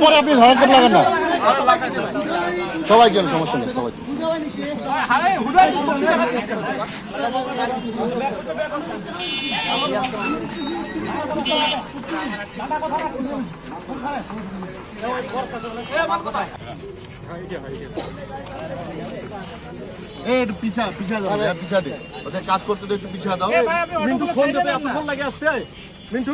পরে আপনি ধরতে লাগান না, সবাই কেন সমস্যা নেই, সবাই একটু পিছা দাও, পিছা দে, ওদের কাজ করতে তো একটু পিছা দাও। মিন্টু ফোন দিতে এত ফোন লাগে আসতে মিন্টু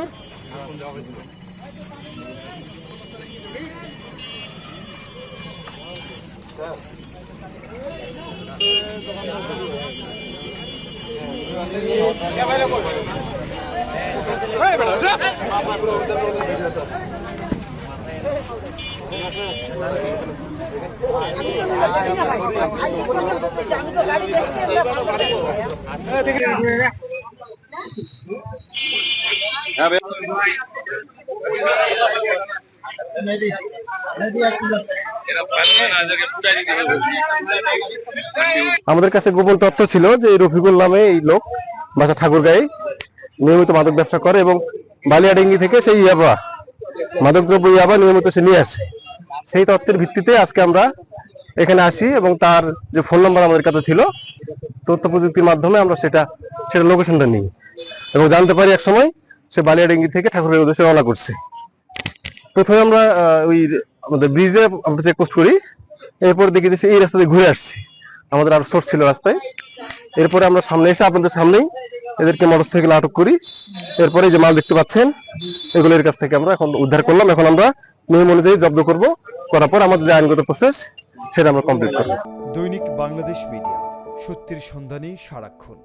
আমাদের কাছে গোপন তথ্য ছিল যে রফিকুল নামে এই লোক বাসা ঠাকুরগাঁয়ে নিয়মিত মাদক ব্যবসা করে এবং বালিয়াডাঙ্গি থেকে সেই মাদকদ্রব্য ইয়াবা নিয়মিত সে নিয়ে আসে। সেই তথ্যের ভিত্তিতে আজকে আমরা এখানে আসি এবং তার যে ফোন নাম্বার আমাদের কাছে ছিল তথ্য প্রযুক্তির মাধ্যমে আমরা সেটা লোকেশনটা নিই এবং জানতে পারি এক সময় সে বালিয়াডাঙ্গি থেকে ঠাকুরগাঁয়ের উদ্দেশ্যে রওনা করছে। প্রথমে আমরা ওই আমাদের ব্রিজে আমরা চেকপোস্ট করি, এরপর দেখি যে এই রাস্তা দিয়ে ঘুরে আসছি, আমাদের আরো সোর্স ছিল রাস্তায়। এরপরে আমরা সামনে এসে আপনাদের সামনেই এদেরকে মোটরসাইকেল আটক করি। এরপরে যে মাল দেখতে পাচ্ছেন এগুলোর কাছ থেকে আমরা এখন উদ্ধার করলাম। এখন আমরা নিয়ম অনুযায়ী জব্দ করার পর আমাদের যে আইনগত প্রসেস সেটা আমরা কমপ্লিট করব। দৈনিক বাংলাদেশ মিডিয়া, সত্যের সন্ধানে সারাক্ষণ।